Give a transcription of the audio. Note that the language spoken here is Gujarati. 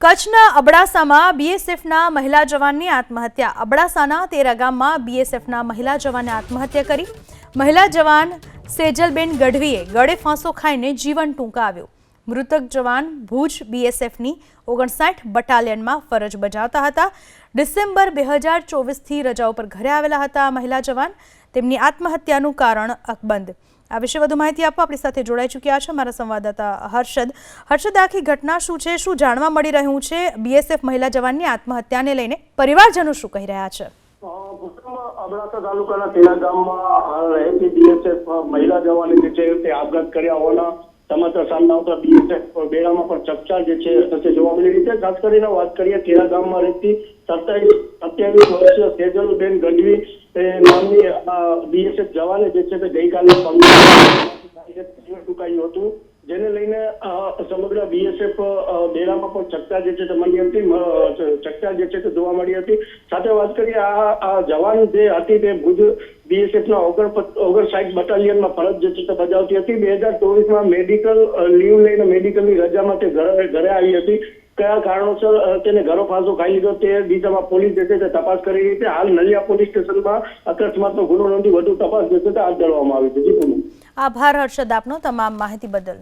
કચ્છના અબડાસામાં બીએસએફના મહિલા જવાનની આત્મહત્યા। અબડાસાના તેરા ગામમાં બીએસએફના મહિલા જવાને આત્મહત્યા કરી। મહિલા જવાન સેજલબેન ગઢવીએ ગળે ફાંસો ખાઈને જીવન ટૂંકાવ્યું। મૃતક જવાન ભુજ બીએસએફની 59 બટાલિયનમાં ફરજ બજાવતા હતા। ડિસેમ્બર 2024થી રજા ઉપર ઘરે આવેલા હતા। મહિલા જવાન તેમની આત્મહત્યાનું કારણ અકબંધ। આ વિશે વધુ માહિતી આપવા આપણી સાથે જોડાઈ ચૂક્યા છે અમારા સંવાદદાતા હર્ષદ। આખી ઘટના શું છે, શું જાણવા મળી રહ્યું છે બીએસએફ મહિલા જવાનની આત્મહત્યાને લઈને? પરિવારજનો શું કહી રહ્યા છે? અબડાસા તાલુકાના તેરા ગામમાં રહેતી બીએસએફ મહિલા જવાને જે છે તે આપઘાત કર્યા હોવાના સમાચાર સામે આવતા બીએસએફ બેડામાં પણ ચકચાર જે છે જોવા મળી રહી છે। ખાસ કરીને વાત કરીએ તેરા ગામમાં રહેતી 27 વર્ષીય સેજલબેન ગઢવી નામની બીએસએફ જવાને જે છે તે ગઈકાલે ટૂંકાયું હતું, જેને લઈને સમગ્ર બીએસએફ બેડામાં પણ ચકચાર જે છે તે મળી હતી, ચકચાર જે છે તે જોવા મળી હતી। સાથે વાત કરીએ આ જવાન જે હતી તે ભુજ બીએસએફના 59 બટાલિયનમાં ફરજ જે છે તે બજાવતી હતી। 2024માં મેડિકલ લીવ લઈને મેડિકલની રજામાં તે ઘરે આવી હતી। કયા કારણોસર તેને ઘરો ફાંસો ખાઈ લીધો તે દિશામાં પોલીસ જે છે તે તપાસ કરી રહી છે। હાલ નલિયા પોલીસ સ્ટેશનમાં અકસ્માતનો ગુનો નોંધી વધુ તપાસ જે છે તે હાથ ધરવામાં આવી છે। આભાર હર્ષદ આપનો તમામ માહિતી બદલ।